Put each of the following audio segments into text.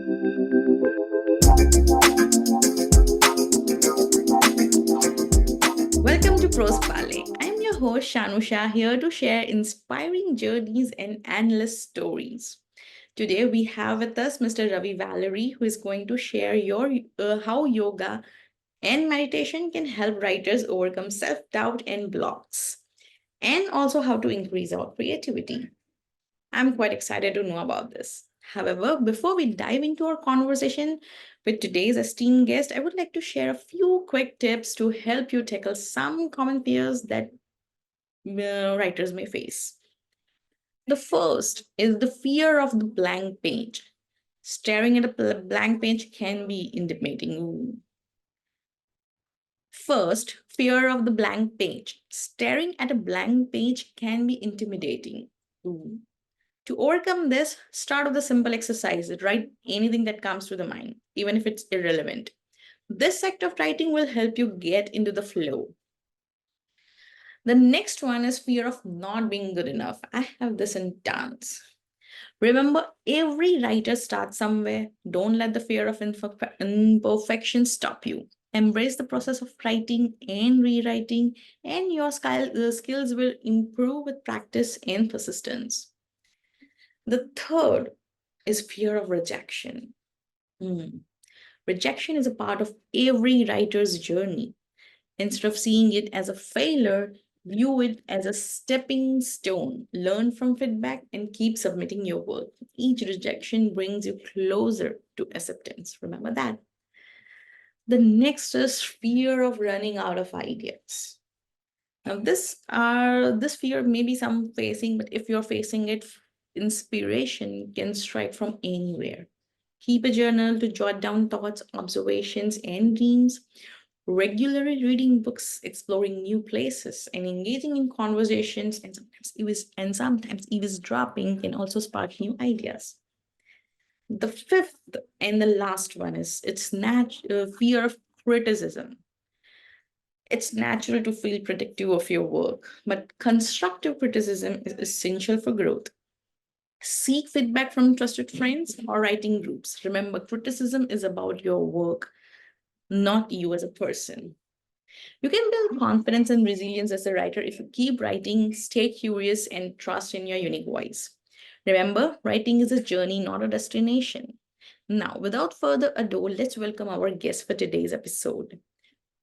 Welcome to Prose Parley. I'm your host Shanusha, here to share inspiring journeys and endless stories. Today we have with us Mr. Ravi Valluri, who is going to share how yoga and meditation can help writers overcome self-doubt and blocks, and also how to increase our creativity. I'm quite excited to know about this. However, before we dive into our conversation with today's esteemed guest, I would like to share a few quick tips to help you tackle some common fears that writers may face. The first is the fear of the blank page. Staring at a blank page can be intimidating. Ooh. First, fear of the blank page. Staring at a blank page can be intimidating. Ooh. To overcome this, start with a simple exercise. Write anything that comes to the mind, even if it's irrelevant. This act of writing will help you get into the flow. The next one is fear of not being good enough. I have this in dance. Remember, every writer starts somewhere. Don't let the fear of imperfection stop you. Embrace the process of writing and rewriting, and your skills will improve with practice and persistence. The third is fear of rejection. Hmm. Rejection is a part of every writer's journey. Instead of seeing it as a failure, view it as a stepping stone. Learn from feedback and keep submitting your work. Each rejection brings you closer to acceptance. Remember that. The next is fear of running out of ideas. Now, this fear maybe some facing, but if you're facing it, inspiration can strike from anywhere. Keep a journal to jot down thoughts, observations, and dreams. Regularly reading books, exploring new places, and engaging in conversations, and sometimes eavesdropping can also spark new ideas. The fifth and the last one is fear of criticism. It's natural to feel predictive of your work, but constructive criticism is essential for growth. Seek feedback from trusted friends or writing groups. Remember, criticism is about your work, not you as a person. You can build confidence and resilience as a writer if you keep writing, stay curious, and trust in your unique voice. Remember, writing is a journey, not a destination. Now, without further ado, let's welcome our guest for today's episode.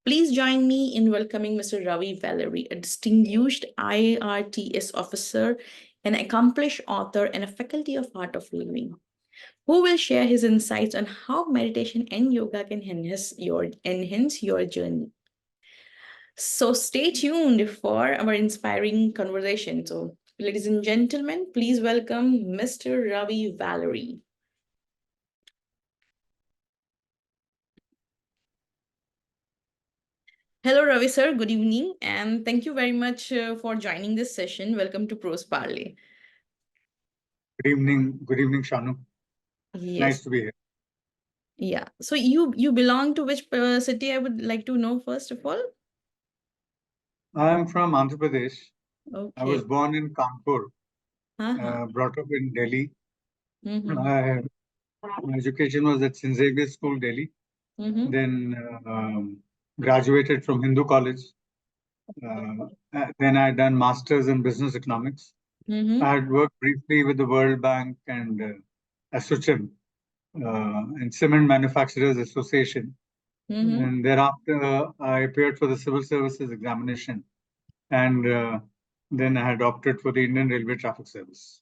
Please join me in welcoming Mr. Ravi Valluri, a distinguished IRTS officer, an accomplished author, and a faculty of art of living, who will share his insights on how meditation and yoga can enhance your journey. So stay tuned for our inspiring conversation. So, ladies and gentlemen, please welcome Mr. Ravi Valluri. Hello, Ravi sir. Good evening, and thank you very much for joining this session. Welcome to Prose Parley. Good evening, Shanu. Yes. Nice to be here. Yeah. So you belong to which city? I would like to know first of all. I'm from Andhra Pradesh. I was Okay. born in Kanpur, Uh-huh. brought up in Delhi. Mm-hmm. My education was at St. Xavier's School, Delhi. Mm-hmm. Then graduated from Hindu College. Then I had done masters in business economics. Mm-hmm. I had worked briefly with the World Bank and ASSOCHAM, and Cement Manufacturers Association. Mm-hmm. And thereafter, I appeared for the civil services examination. And then I had opted for the Indian Railway Traffic Service.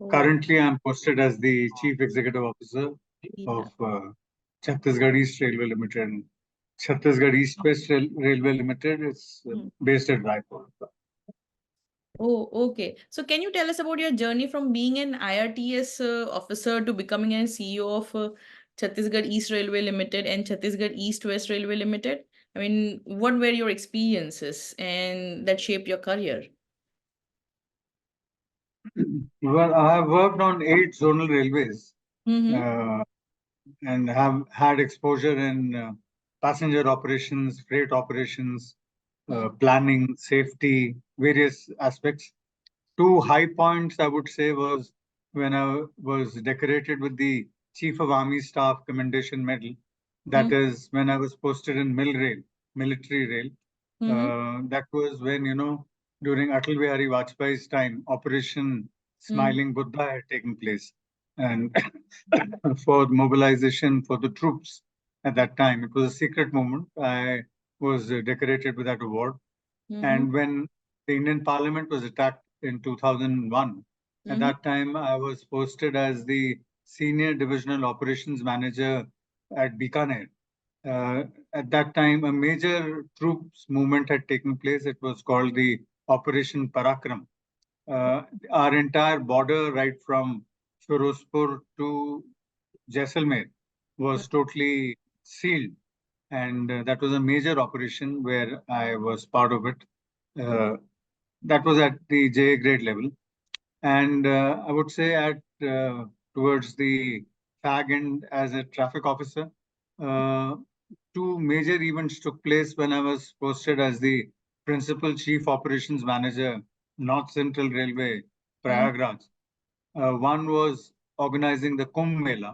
Oh, Currently, I'm posted as the Chief Executive Officer yeah. of Chhattisgarh East Railway Limited. Chhattisgarh East West Railway Limited is Hmm. based at Raipur. Oh, okay. So can you tell us about your journey from being an IRTS officer to becoming a CEO of Chhattisgarh East Railway Limited and Chhattisgarh East West Railway Limited? I mean, what were your experiences and that shaped your career? Well, I have worked on 8 zonal railways Mm-hmm. uh, and have had exposure in passenger operations, freight operations, planning, safety, various aspects. Two high points, I would say, was when I was decorated with the Chief of Army Staff Commendation Medal. That is when I was posted in military rail. Mm-hmm. That was when, during Atal Bihari Vajpayee's time, Operation Mm-hmm. Smiling Buddha had taken place. And for mobilization for the troops at that time, it was a secret moment. I was decorated with that award. Mm-hmm. And when the Indian Parliament was attacked in 2001, at Mm-hmm. that time I was posted as the Senior Divisional Operations Manager at Bikaner. Uh, at that time, a major troops movement had taken place. It was called the Operation Parakram. Our entire border, right from Firozpur to Jaisalmer, was totally sealed. And that was a major operation where I was part of it. Uh, that was at the J grade level. And I would say at towards the fag end as a traffic officer, uh, two major events took place when I was posted as the Principal Chief Operations Manager, North Central Railway, Mm-hmm. Prayagraj. One was organizing the Kumbh Mela,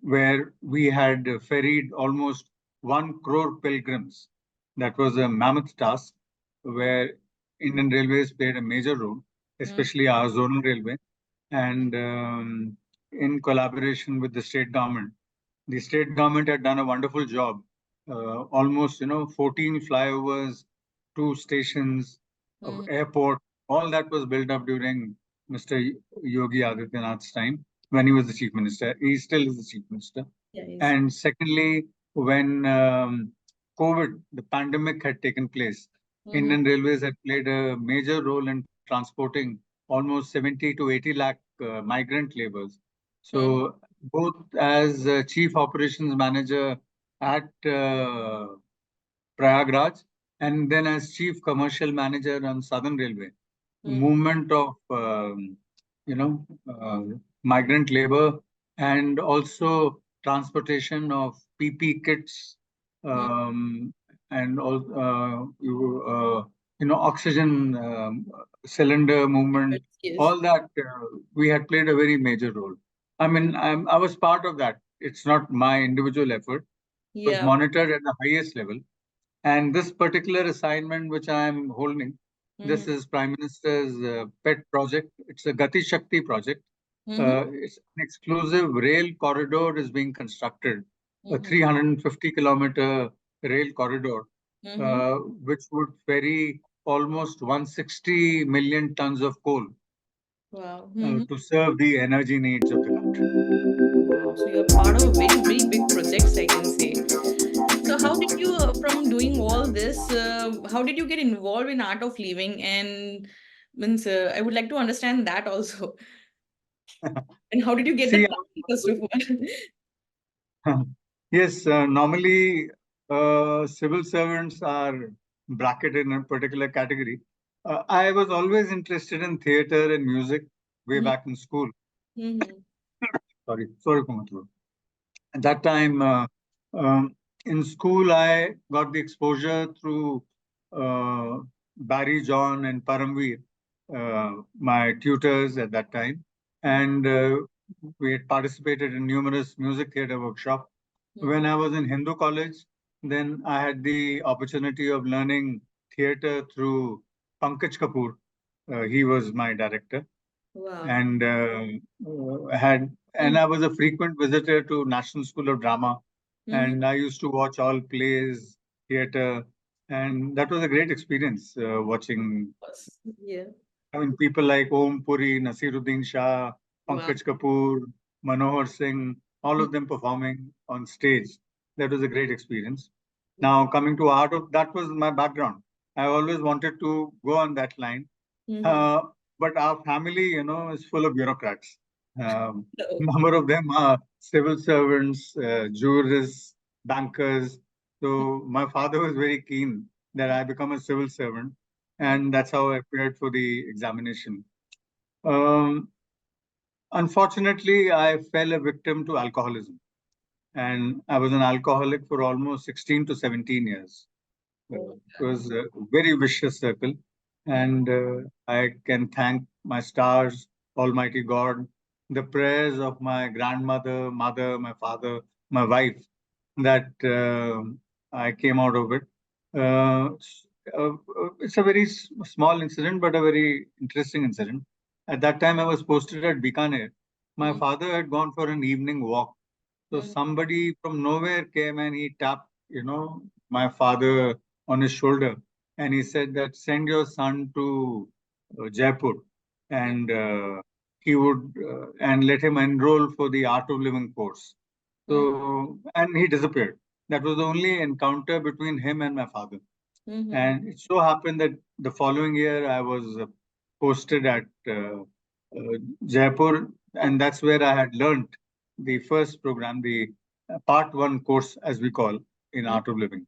where we had ferried almost 1 crore pilgrims. That was a mammoth task where Indian Railways played a major role, especially our zonal railway, and in collaboration with the state government. The state government had done a wonderful job. Almost, 14 flyovers, two stations, Mm-hmm. airport, all that was built up during Mr. Yogi Adityanath's time when he was the chief minister. He still is the chief minister. Yeah, yes. And secondly, when COVID, the pandemic had taken place, Mm-hmm. Indian Railways had played a major role in transporting almost 70 to 80 lakh migrant laborers. Mm-hmm. So, both as chief operations manager at Prayagraj and then as chief commercial manager on Southern Railway, movement of you know uh, migrant labor and also transportation of PP kits Mm-hmm. and all oxygen cylinder movement. Yes. All that we had played a very major role. I mean, I was part of that. It's not my individual effort. It was Yeah. monitored at the highest level. And this particular assignment which I am holding, Mm-hmm. this is Prime Minister's pet project. It's a Gati Shakti project. Mm-hmm. It's an exclusive rail corridor is being constructed, a Mm-hmm. 350-kilometer rail corridor, Mm-hmm. which would ferry almost 160 million tons of coal Wow. Mm-hmm. to serve the energy needs of the country. Wow. So you're part of a very, very big projects, I can say. So how did you, from doing all this, how did you get involved in art of living? And means I would like to understand that also. And how did you get the See, time, first of all? yes, normally civil servants are bracketed in a particular category. I was always interested in theater and music way back in school. Mm-hmm. Sorry, Kumatlu. At that time, in school, I got the exposure through uh, Barry John and Paramveer, my tutors at that time. And we had participated in numerous music theater workshops. Mm-hmm. When I was in Hindu college, then I had the opportunity of learning theater through Pankaj Kapoor. He was my director Wow. and had and I was a frequent visitor to National School of Drama, Mm-hmm. and I used to watch all plays, theater, and that was a great experience watching. Yeah. I mean, people like Om Puri, Nasiruddin Shah, Wow. Pankaj Kapoor, Manohar Singh, all of them performing on stage. That was a great experience. Now, coming to art, that was my background. I always wanted to go on that line, Mm-hmm. uh, but our family, is full of bureaucrats. Um, So, Number of them are civil servants, jurists, bankers. So my father was very keen that I become a civil servant, and that's how I appeared for the examination. Um, Unfortunately, I fell a victim to alcoholism, and I was an alcoholic for almost 16 to 17 years. oh It was a very vicious circle. my God. And I can thank my stars, Almighty God, the prayers of my grandmother, mother, my father, my wife, that I came out of it. It's a very small incident, but a very interesting incident. At that time, I was posted at Bikaner. My Mm, father had gone for an evening walk. So mm, somebody from nowhere came and he tapped, my father on his shoulder, and he said that send your son to Jaipur, mm, and he would and let him enroll for the Art of Living course. mm, So and he disappeared. That was the only encounter between him and my father. mm, And it so happened that the following year I was posted at Jaipur, and that's where I had learnt the first program, the part one course, as we call in mm, Art of Living.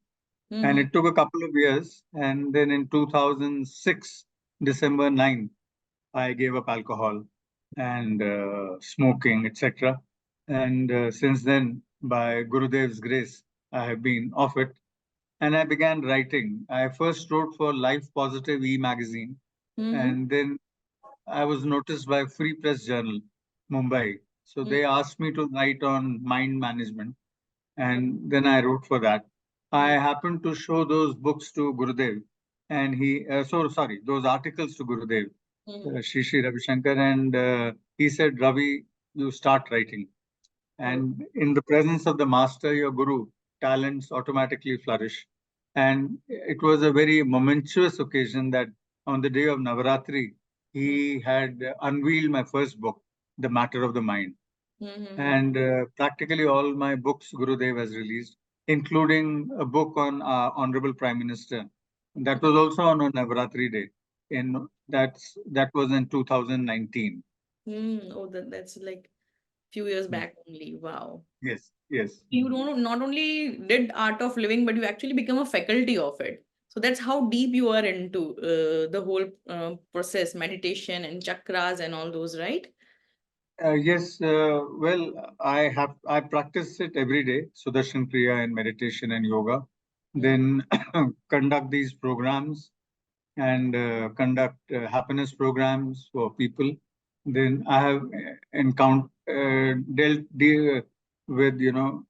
And mm, it took a couple of years. And then in 2006, December 9, I gave up alcohol and smoking, etc. And since then, by Gurudev's grace, I have been off it and I began writing. I first wrote for Life Positive E magazine, mm, and then I was noticed by Free Press Journal, Mumbai. So mm, they asked me to write on mind management, mm, and then I wrote for that. I mm, happened to show those books to Gurudev, and those articles to Gurudev, mm. Shri Shri Ravi Shankar, and he said, Ravi, you start writing. Oh. And in the presence of the master, your guru, talents automatically flourish. And it was a very momentous occasion that on the day of Navaratri, Mm, he had unveiled my first book, The Matter of the Mind. mm, mm, And practically all my books Gurudev has released, including a book on Honorable Prime Minister. That mm, was also on a Navaratri day. That was in 2019. Oh, that's like few years back only. Wow. Yes, yes. You don't not only did art of living, but you actually become a faculty of it. So that's how deep you are into the whole process, meditation and chakras and all those, right? Yes, well, I practice it every day, Sudarshan Kriya and meditation and yoga. Mm, Then conduct these programs and conduct happiness programs for people. Then I have dealt with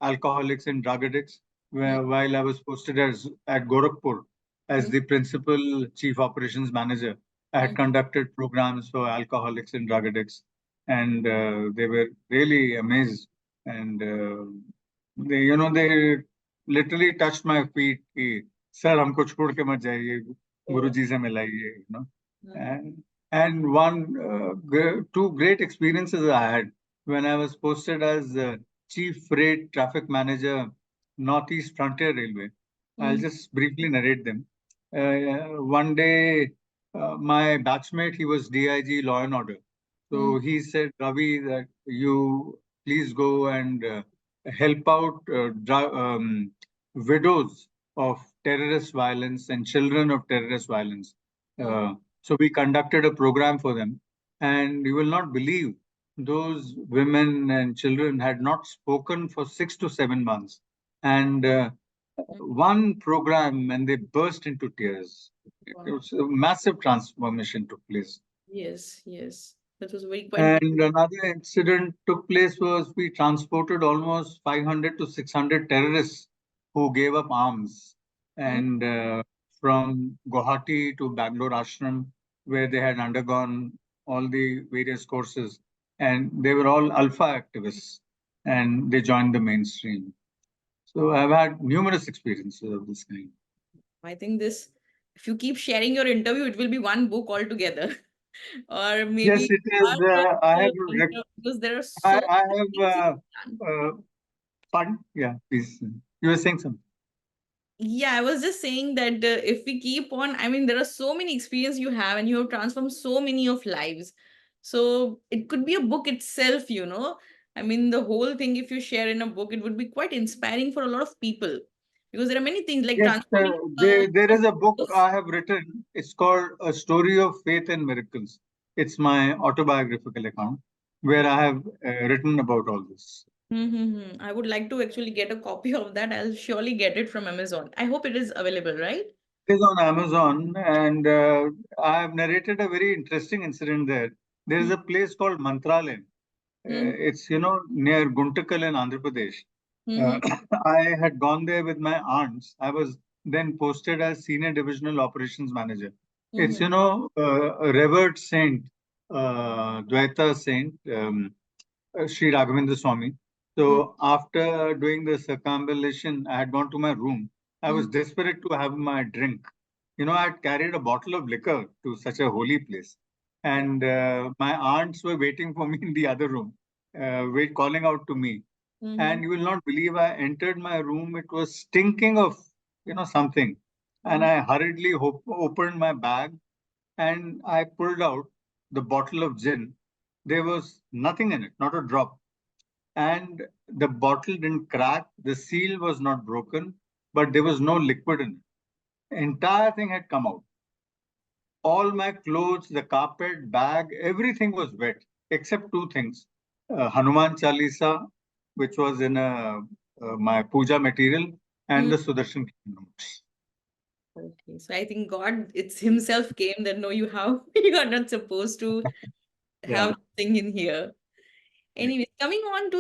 alcoholics and drug addicts. mm, While I was posted as at Gorakhpur as mm, the principal chief operations manager, I had mm, conducted programs for alcoholics and drug addicts, and they were really amazed. And they literally touched my feet. कि, Sir, हमको छोड़ के मत जाइए. oh, Guruji se milaiye, mhm, and two great experiences I had when I was posted as Chief Freight Traffic Manager, Northeast Frontier Railway. I'll mm, just briefly narrate them. One day, my batchmate, he was DIG Law and Order. mm, So he said, Ravi, that you please go and help out widows of terrorist violence and children of terrorist violence. mm, So we conducted a program for them, and you will not believe those women and children had not spoken for 6 to 7 months, and mm. one program, and they burst into tears. It Wow. was a massive transformation took place. Yes, yes. That was very quite deep. And another incident took place was we transported almost 500 to 600 terrorists who gave up arms, Mm, and from Guwahati to Bangalore Ashram, where they had undergone all the various courses, and they were all alpha activists, and they joined the mainstream. So I've had numerous experiences of this kind. I think this, if you keep sharing your interview, it will be one book altogether. Or Yes, maybe it is. part of I have the interview, because there are I, so I many have things you've done. pardon. Yeah, please. You were saying something. Yeah, I was just saying that if we keep on, I mean, there are so many experience you have, and you have transformed so many of lives. So it could be a book itself, you know. I mean, the whole thing, if you share in a book, it would be quite inspiring for a lot of people, because there are many things like Yes, transforming. there is a book I have written. It's called A Story of Faith and Miracles. It's my autobiographical account where I have written about all this. Mm-hmm. I would like to actually get a copy of that. I'll surely get it from Amazon. I hope it is available, right? It is on Amazon, and I have narrated a very interesting incident there. There is Mm, a place called Mantralaya. It's, near Guntakal in Andhra Pradesh. Mm-hmm. I had gone there with my aunts. I was then posted as Senior Divisional Operations Manager. It's, Mm-hmm. a revered saint, Dvaita saint, Sri Raghavendra Swami. So after doing the circumambulation, I had gone to my room. I Mm-hmm. was desperate to have my drink. I had carried a bottle of liquor to such a holy place. And my aunts were waiting for me in the other room, calling out to me. Mm-hmm. And you will not believe, I entered my room. It was stinking of, something. And I hurriedly opened my bag and I pulled out the bottle of gin. There was nothing in it, not a drop. And the bottle didn't crack, the seal was not broken, but there was no liquid in it. Entire thing had come out. All my clothes, the carpet, bag, everything was wet except two things: Hanuman Chalisa, which was in my puja material, and Mm-hmm. the Sudarshan notes. Okay, so I think God, it's Himself came that no, you have you are not supposed to Yeah. have thing in here. Right. Anyway, coming on to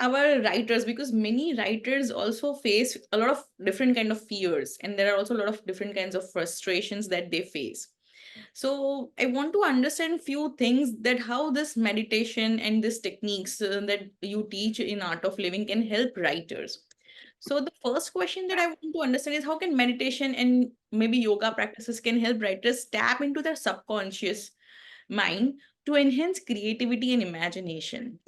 our writers, because many writers also face a lot of different kind of fears, and there are also a lot of different kinds of frustrations that they face. So I want to understand few things that how this meditation and this techniques that you teach in Art of Living can help writers. So the first question that I want to understand is how can meditation and maybe yoga practices can help writers tap into their subconscious mind to enhance creativity and imagination.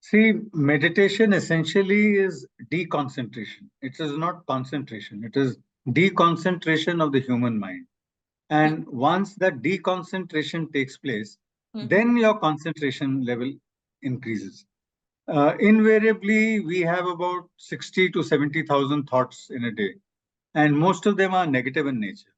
See, meditation essentially is deconcentration. It is not concentration. It is deconcentration of the human mind. And once that deconcentration takes place, Mm-hmm. then your concentration level increases. Invariably, we have about 60 to 70,000 thoughts in a day, and most of them are negative in nature.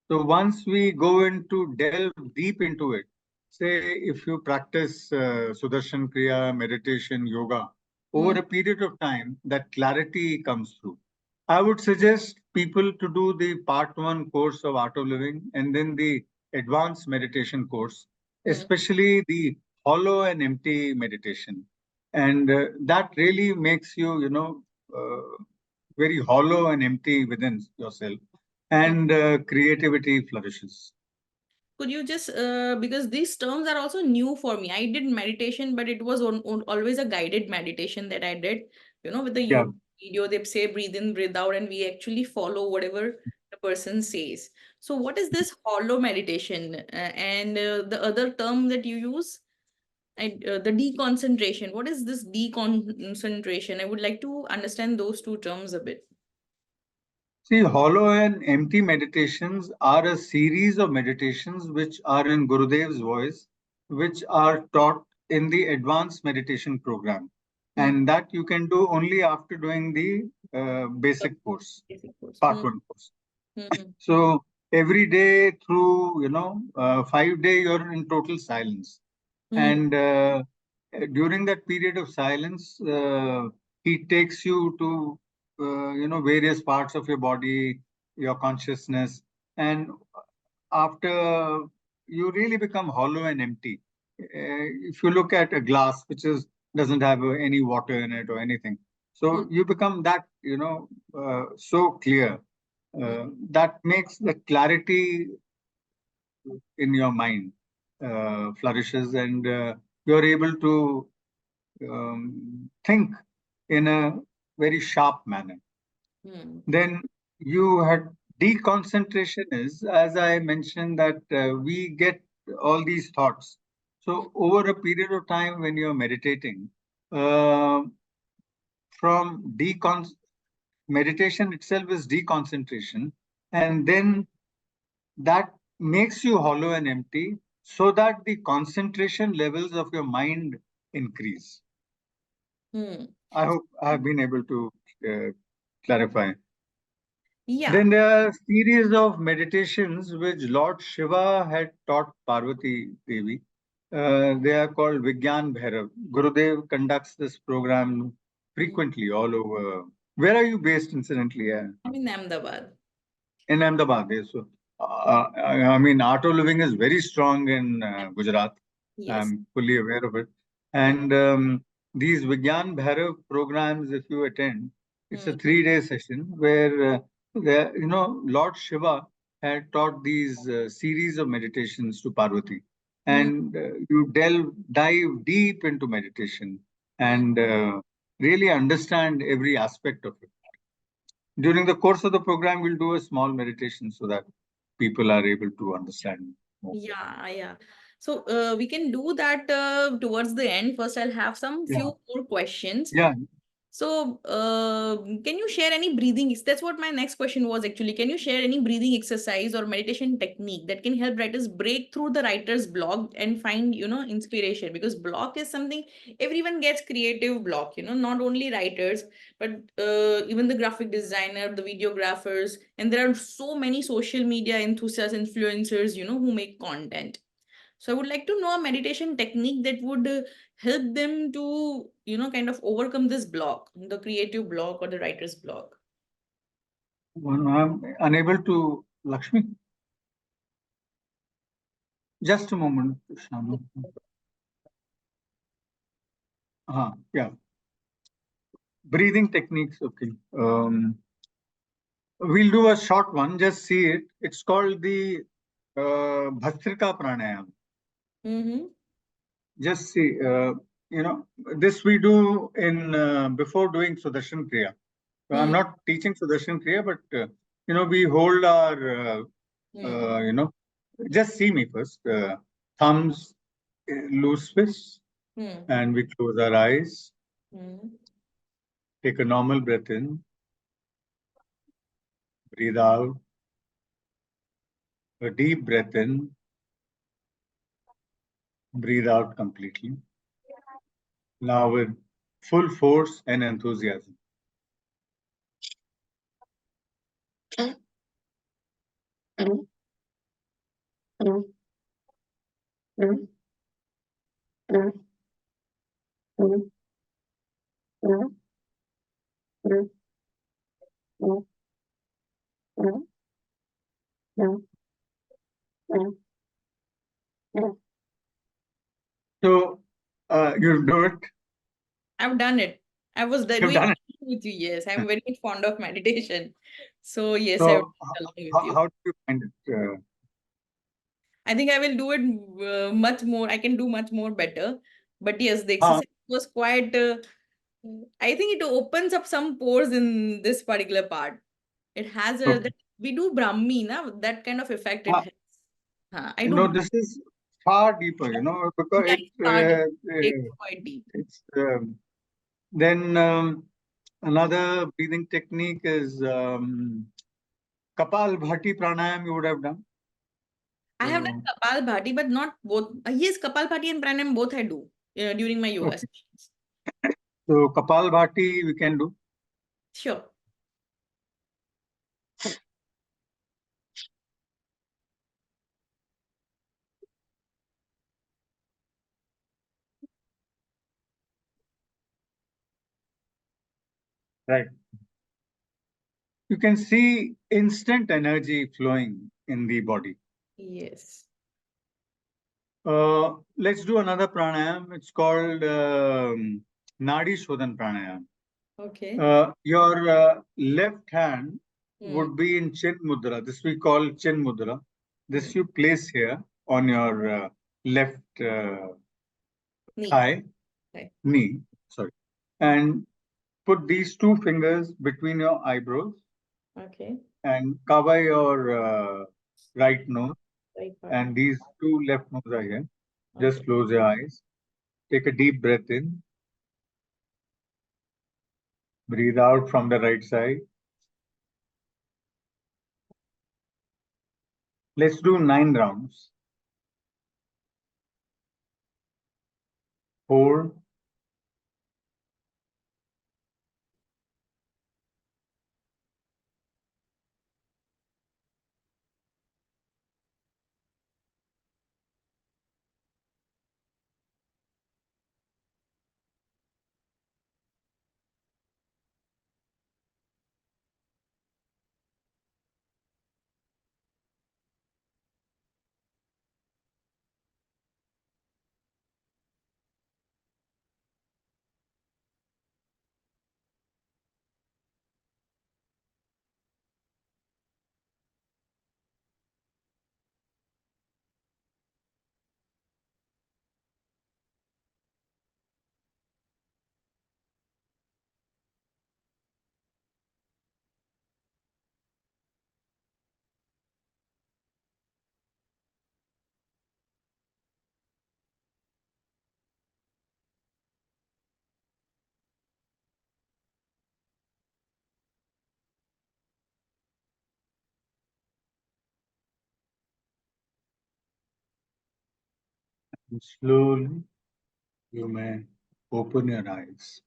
So once we go into delve deep into it, say if you practice Sudarshan Kriya, meditation, yoga, over a period of time, that clarity comes through. I would suggest people to do the part one course of Art of Living and then the advanced meditation course, Mm-hmm. especially the hollow and empty meditation. And that really makes you, very hollow and empty within yourself, and creativity flourishes. Could you just, because these terms are also new for me. I did meditation, but it was always a guided meditation that I did. With the Yeah. YouTube video, they say breathe in, breathe out, and we actually follow whatever the person says. So, what is this hollow meditation? And the other term that you use, the deconcentration. What is this deconcentration? I would like to understand those two terms a bit. See, hollow and empty meditations are a series of meditations which are in Gurudev's voice, which are taught in the advanced meditation program. Hmm. And that you can do only after doing the basic course, Basic course. part one course. Hmm. So every day through, 5 day, you're in total silence. Hmm. And during that period of silence, he takes you to, various parts of your body, your consciousness. And after you really become hollow and empty. If you look at a glass which is doesn't have any water in it or anything, Hmm. so you become that so clear. Hmm. That makes the clarity in your mind flourishes, and you're able to think in a very sharp manner. Hmm. Then you had deconcentration is, as I mentioned, that we get all these thoughts. Hmm. So over a period of time when you're meditating, uh, from meditation itself is deconcentration, and then that makes you hollow and empty so that the concentration levels of your mind increase. Hmm. I hope I have been able to uh, clarify. Yeah. Then there are a series of meditations which Lord Shiva had taught Parvati Devi. They are called Vigyan Bhairav. Gurudev conducts this program Hmm. frequently all over. Where are you based, incidentally? I'm in Ahmedabad. In Ahmedabad. Yeah. So, I mean, Art of Living is very strong in Gujarat. Yes. I'm fully aware of it. And these Vigyan Bhairav programs, if you attend, it's a Hmm. 3 day session where Lord Shiva had taught these series of meditations to Parvati, Hmm. and you dive deep into meditation Hmm. and really understand every aspect of it. During the course of the program, we'll do a small meditation so that people are able to understand more. Yeah. So we can do that towards the end. First, I'll have some Yeah, few more questions. yeah. So, can you share any breathing? That's what my next question was actually. Can you share any breathing exercise or meditation technique that can help writers break through the writer's block and find, inspiration? Because block is something everyone gets creative block, not only writers, but even the graphic designer, the videographers, and there are so many social media enthusiasts, influencers, who make content. So I would like to know a meditation technique that would help them to, kind of overcome this block, the creative block or the writer's block. I'm unable to, Lakshmi. Just a moment, Shanu. Yeah. Breathing techniques. Okay. We'll do a short one. Just see it. It's called the Bhastrika Pranayam. Mm-hmm. Just see. You know, this we do in before doing Sudarshan Kriya. I'm Hmm. not teaching Sudarshan Kriya, but we hold our Hmm. just see me first. Thumbs loose fist, Hmm. and we close our eyes. Hmm. Take a normal breath in, breathe out, a deep breath in, breathe out completely. Now with full force and enthusiasm. So you do it. I've done it. I was You've doing done it. it with you. Yes, I'm very much fond of meditation. So yes, I would So do it along with how, you. how do you find it? I think I will do it much more. I can do much more better. But yes, the Uh, exercise was quite. I think it opens up some pores in this particular part. It has a okay. that we do Brahmi, na that kind of effect it Uh, has. I do. no, this is far deeper, because Yeah, it's hard. It's uh, quite deep. it's then another breathing technique is Kapal Bhati pranayam you would have done. I have done So, Kapal Bhati, but not both. Yes, Kapal Bhati and Pranayam both I do during my yoga okay. sessions. So Kapal Bhati we can do. Sure. Right. You can see instant energy flowing in the body. Yes. Let's do another pranayam. It's called Nadi Shodhan pranayam. Okay. Your left hand Hmm. would be in Chin Mudra. This we call Chin Mudra. Hmm. This you place here on your left Knee. thigh, Okay. knee, sorry, and put these two fingers between your eyebrows Okay. and cover your right nose. Right part. And these two left nose are here. Just Okay. close your eyes. Take a deep breath in. Breathe out from the right side. Let's do 9 rounds. Hold. And slowly you may open your eyes.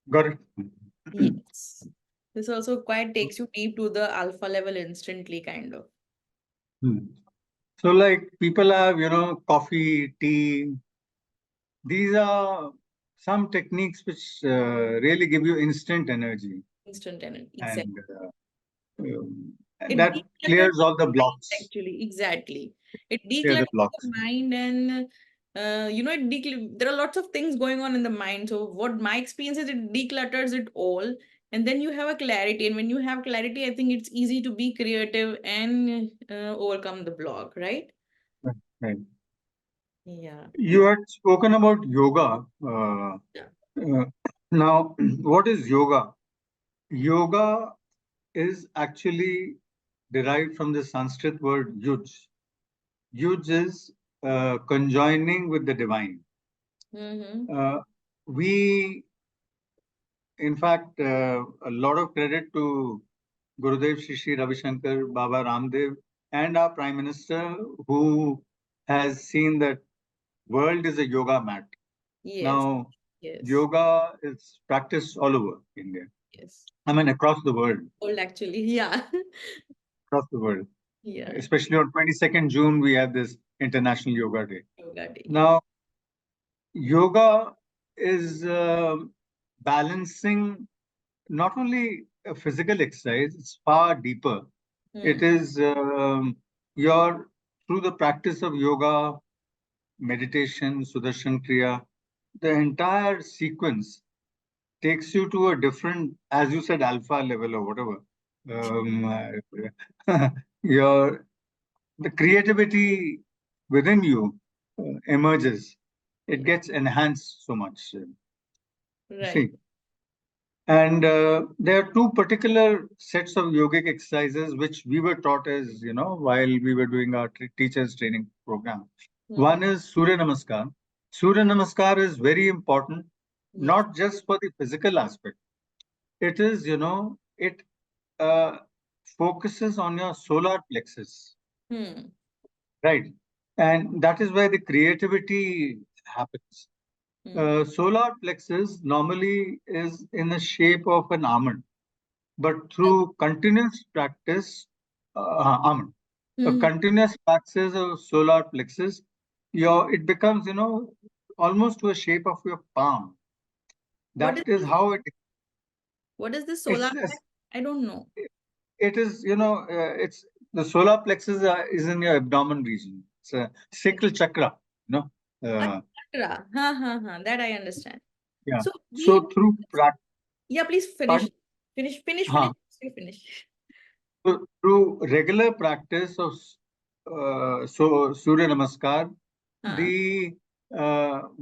Got it? Yes. This also quite takes you deep to the alpha level instantly, kind of. Hmm. So, like people have, coffee, tea. These are some techniques which really give you instant energy, Instant energy. Exactly. and It that declutters clears all the the mind, blocks. actually. Exactly. It Clear the declutters the blocks. mind, and there are lots of things going on in the mind. So what my experience is, it declutters it all, and then you have a clarity. And when you have clarity, I think it's easy to be creative and overcome the block, right? Right. Right. Yeah. You had spoken about yoga. Yeah. Uh, now, what is yoga? Yoga is actually derived from the Sanskrit word yuj. Yuj is conjoining with the divine. Mm-hmm. Uh, we, in fact, a lot of credit to Gurudev Shri Ravi Shankar, Baba Ramdev, and our Prime Minister, who has seen that world is a yoga mat. Yes. Now, Yes. yoga is practiced all over India. Yes. I mean, across the world, Old, actually. Yeah. across the world. Yeah. Especially on 22nd June, we have this International Yoga Day. Yoga day. Yeah. Now, yoga is balancing not only a physical exercise, it's far deeper. It Hmm. is your, through the practice of yoga, meditation, Sudarshan Kriya, the entire sequence takes you to a different, as you said, alpha level or whatever. Your the creativity within you emerges. It Yeah. gets enhanced so much. Right. See, and there are two particular sets of yogic exercises which we were taught as while we were doing our teachers training program. Hmm. One is Surya Namaskar. Surya Namaskar is very important, Yes. not just for the physical aspect. It is, it uh, focuses on your solar plexus, Hmm. right? And that is where the creativity happens. Hmm. Solar plexus normally is in the shape of an almond, but through continuous practice, almond, a Hmm. continuous practice of solar plexus, it becomes, almost to a shape of your palm. What That is is this? how What is this solar it's effect? I don't know. it is, it's the solar plexus is in your abdomen region. It's a sacral chakra, you know. Uh, Chakra. Ha ha ha. That I understand. yeah. So So we. through practice, Yeah. Please finish. Finish. Finish. Finish. You finish. so through regular practice of Surya Namaskar, Huh. the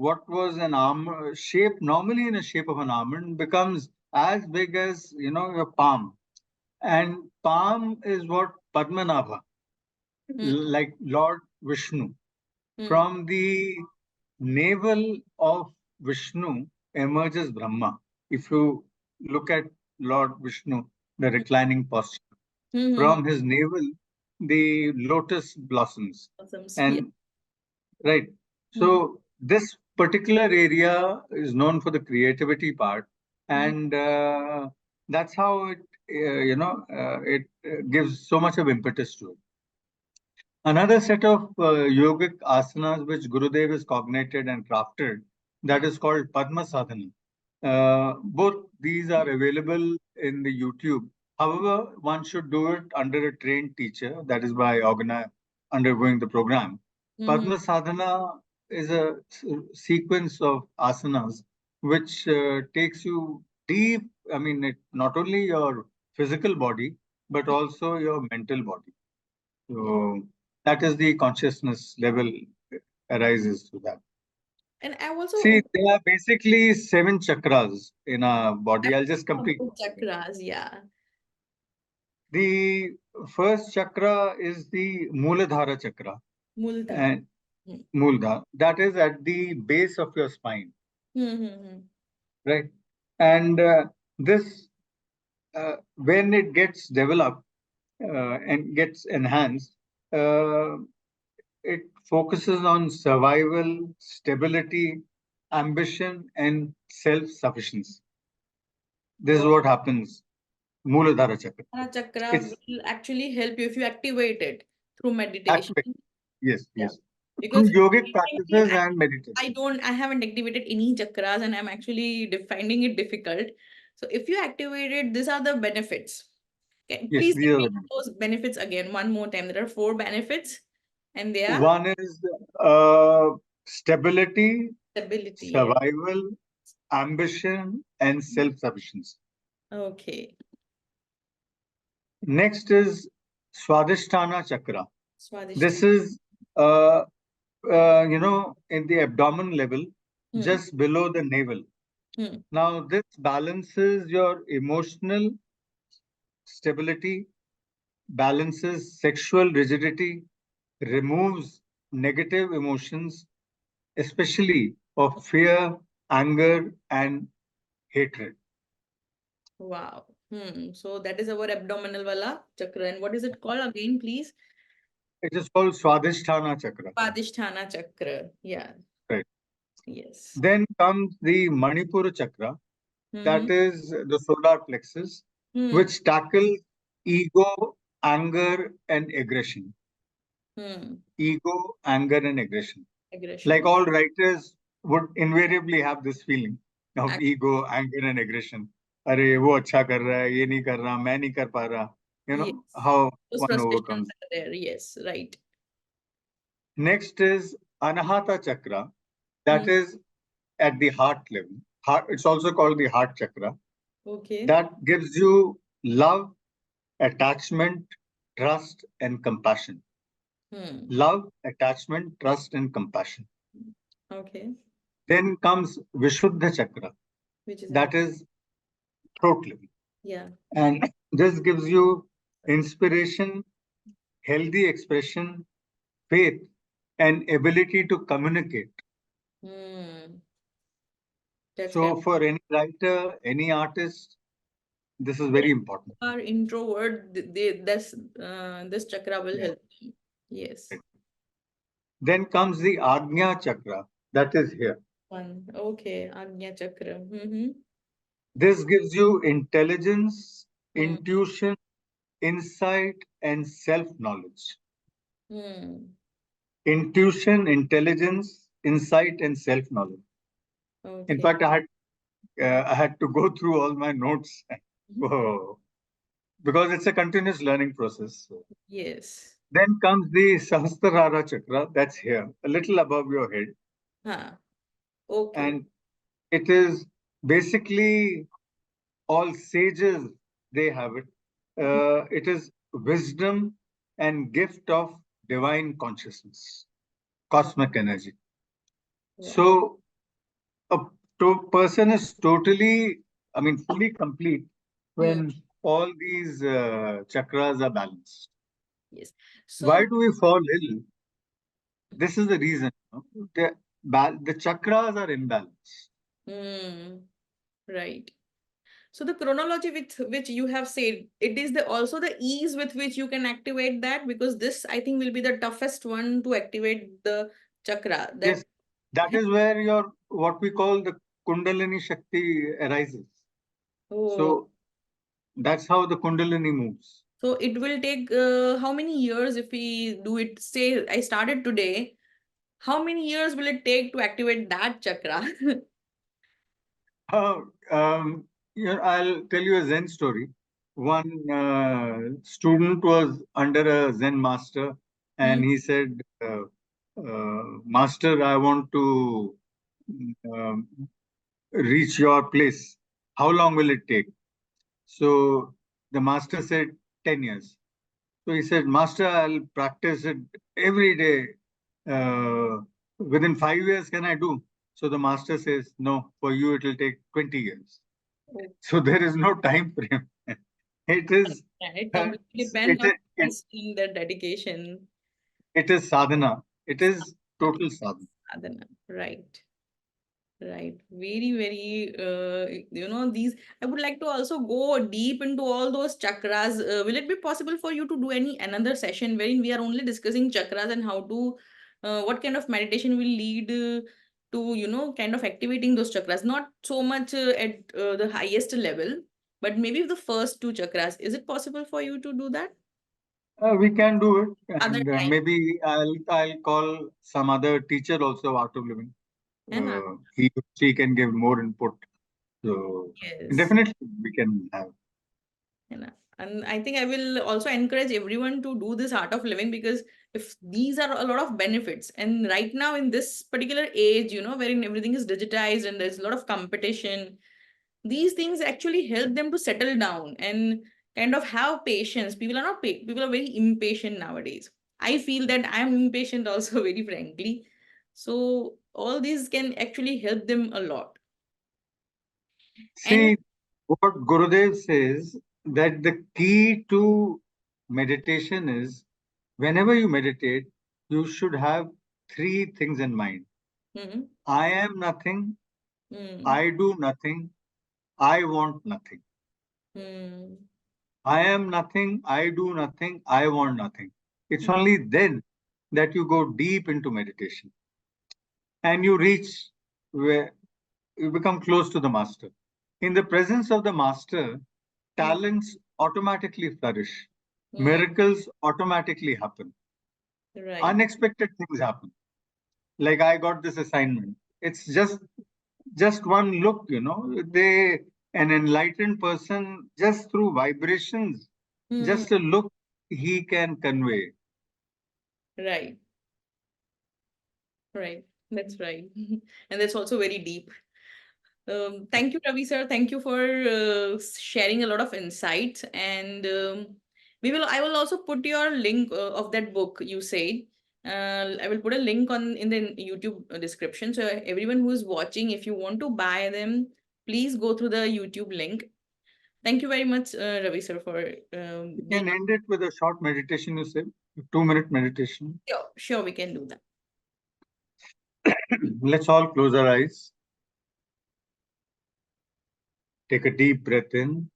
what was an arm shape normally in a shape of an almond becomes as big as your palm, and palm is what Padmanabha, Hmm. like Lord Vishnu. Hmm. From the navel of Vishnu emerges Brahma. If you look at Lord Vishnu, the reclining posture, Hmm. Hmm. from his navel, the lotus blossoms. Awesome. Yeah. And right. Hmm. So this particular area is known for the creativity part, Hmm. and that's how it gives so much of impetus to it. Another set of yogic asanas which Gurudev has cognated and crafted, that Hmm. is called Padma Sadhana. Both these are available in the YouTube. However, one should do it under a trained teacher, that is by undergoing the program. Hmm. Padma Sadhana is a sequence of asanas which takes you deep. I mean, it not only your physical body, but also your mental body. Yeah. So that is the consciousness level arises to that. And I See, also there are basically seven chakras in our body. I'll just complete. about chakras. Yeah. The first chakra is the Muladhara chakra Muldhara. and Hmm. Muladhara. That is at the base of your spine, Hmm. Hmm. Hmm. right? And this, when it gets developed, and gets enhanced, uh, it focuses on survival, stability, ambition, and self-sufficiency. This is Wow. what happens. Muladhara Chakra. Dhyana chakra It's will actually help you if you activate it through meditation. active. Yes, Yeah. yes. Through Because yogic recently practices and meditation. I haven't activated any chakras and I'm actually finding it difficult. So if you activate it, these are the benefits. Yes, Please these are the repeat benefits. those benefits again one more time. There are four benefits and they are One is stability, stability. Yeah. survival, ambition, and self-sufficiency. Okay. Next is Swadhisthana Chakra. This Swadhisthana. is, in the abdomen level, Hmm. just below the navel. Hmm. Now, this balances your emotional stability, balances sexual rigidity, removes negative emotions, especially of fear, anger, and hatred. Wow. So that is our abdominal wala chakra. And what is it called again, please? It is called Swadhisthana Chakra. Swadhisthana chakra. Yeah. Right. Yes. Then comes the Manipura Chakra, Mm-hmm. that is the solar plexus, Hmm. which tackles ego, anger, and aggression. Hmm. Ego, anger, and aggression. Like Aggression. all writers would invariably have this feeling of Ac- ego, anger, and aggression. अरे वो अच्छा कर रहा है, ये नहीं कर रहा, मैं नहीं कर पा रहा. You Yes. know how Those one frustrations overcomes. are there. Yes. Right. Next is Anahata Chakra, Hmm. that is at the heart level. Heart, it's also called the heart chakra. Okay. That gives you love, attachment, trust, and compassion. Hmm. Love, attachment, trust, and compassion. Okay. Then comes Vishuddha Chakra, Which is that is throat level. yeah. And this gives you inspiration, healthy expression, faith, and ability to communicate. Hmm. That's kind So, for any writer, any artist, this is very important. are introvert. This chakra will Yeah. help them. Yes. Then comes the Agnya Chakra, that is here. One. Okay. Agnya chakra. Mm-hmm. This gives you intelligence, Hmm. intuition, insight, and self knowledge. Hmm. Intuition, intelligence, insight, and self knowledge. In Okay. fact, I had to go through all my notes. Mhm. Oh, because it's a continuous learning process. Yes. Then comes the Sahasrara Chakra, that's here, a little above your head. Huh. Okay. And it is basically all sages, they have it. It is wisdom and gift of divine consciousness, cosmic energy. Wow. So a person is totally, I mean, fully complete Hmm. when all these chakras are balanced. Yes. Why So, do we fall ill? This is the reason. The chakras are imbalanced. hmm. Right. So the chronology with which you have said, it is the also the ease with which you can activate that because this I think will be the toughest one to activate the chakra. Yes, That that is where your what we call the Kundalini Shakti arises. oh, So that's how the Kundalini moves. so it will take how many years if we do it? Say I started today. How many years will it take to activate that chakra? Uh, um, I'll tell you a Zen story. One student was under a Zen master, Hmm. and he said, "Master, I want to um, reach your place. How long will it take?" So the master said, 10 years. So he said, Master, I'll practice it every day. Within 5 years, can I do? So the master says, No, for you it will take 20 years. Oh, So there is no time frame. It is yeah, it uh, completely depends it, on it, the the dedication. it is sadhana. It is total sadhana. Sadhana, right. Right. Very, very, these. I would like to also go deep into all those chakras. Will it be possible for you to do another session wherein we are only discussing chakras and how to, what kind of meditation will lead to, kind of activating those chakras? Not so much at the highest level, but maybe the first two chakras. Is it possible for you to do that? We can do it, Other and time, maybe I'll call some other teacher also out of living. है ना? He or she can give more input. So Yes. definitely we can have. You know, and I think I will also encourage everyone to do this art of living, because if these are a lot of benefits, and right now in this particular age, wherein everything is digitized and there's a lot of competition, these things actually help them to settle down and kind of have patience. People are not people are very impatient nowadays. I feel that I'm impatient also, very frankly. So all these can actually help them a lot. And See, what Gurudev says that the key to meditation is whenever you meditate, you should have three things in mind. mm, I am nothing, mm, I do nothing, I want nothing. mm, I am nothing, I do nothing, I want nothing. It's mm, only then that you go deep into meditation and you reach where you become close to the master. In the presence of the master, mm, talents automatically flourish, mm. miracles automatically happen, Right. unexpected things happen. Like I got this assignment. It's just one look, they an enlightened person just through vibrations, Hmm. just a look he can convey. Right. Right. That's right. And that's also very deep. Thank you, Ravi sir. Thank you for sharing a lot of insights. And I will also put your link of that book you said. I will put a link in the YouTube description. So everyone who is watching, if you want to buy them, please go through the YouTube link. Thank you very much, Ravi sir, for You being can end it with a short meditation, you say, 2 minute meditation. sure. Sure, we can do that. Let's all close our eyes. Take a deep breath in,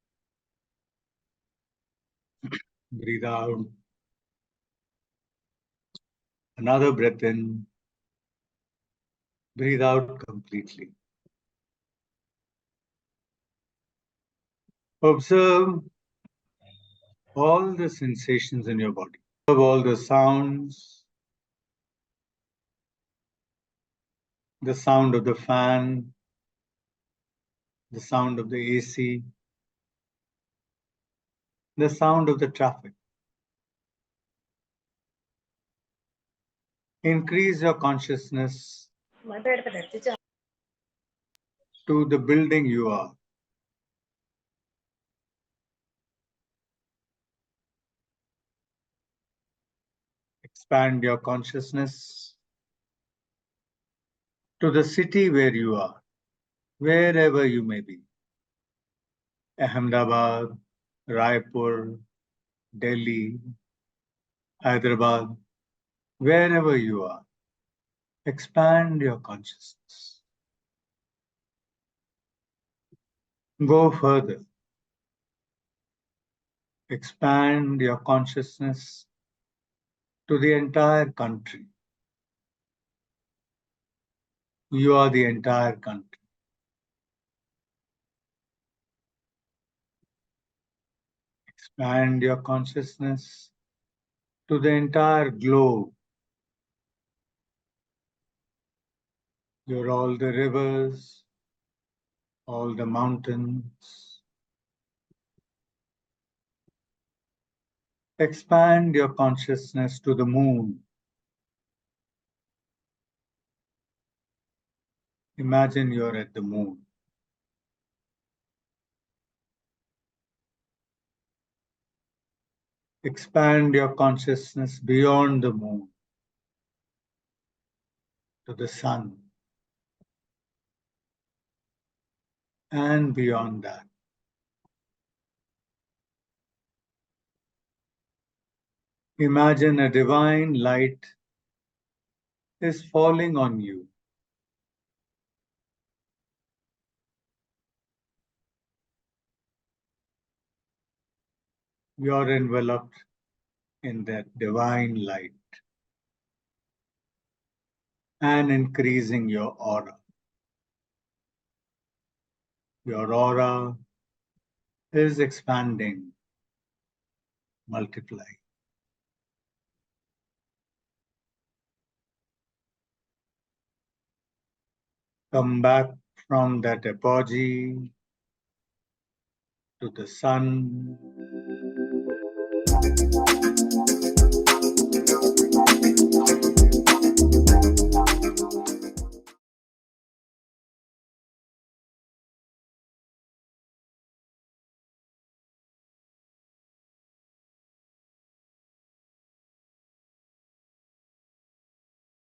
breathe out, another breath in, breathe out completely. Observe all the sensations in your body. Observe all the sound of the fan, the sound of the AC, the sound of the traffic. Increase your consciousness to the building you are. Expand your consciousness to the city where you are, wherever you may be. Ahmedabad, Raipur, Delhi, Hyderabad, wherever you are. Expand your consciousness. Go further. Expand your consciousness to the entire country. You are the entire country. Expand your consciousness to the entire globe. You're all the rivers, all the mountains. Expand your consciousness to the moon. Imagine you're at the moon. Expand your consciousness beyond the moon to the sun and beyond that. Imagine a divine light is falling on you. You're enveloped in that divine light and increasing your aura. Your aura is expanding, multiplying. Come back from that apogee to the sun,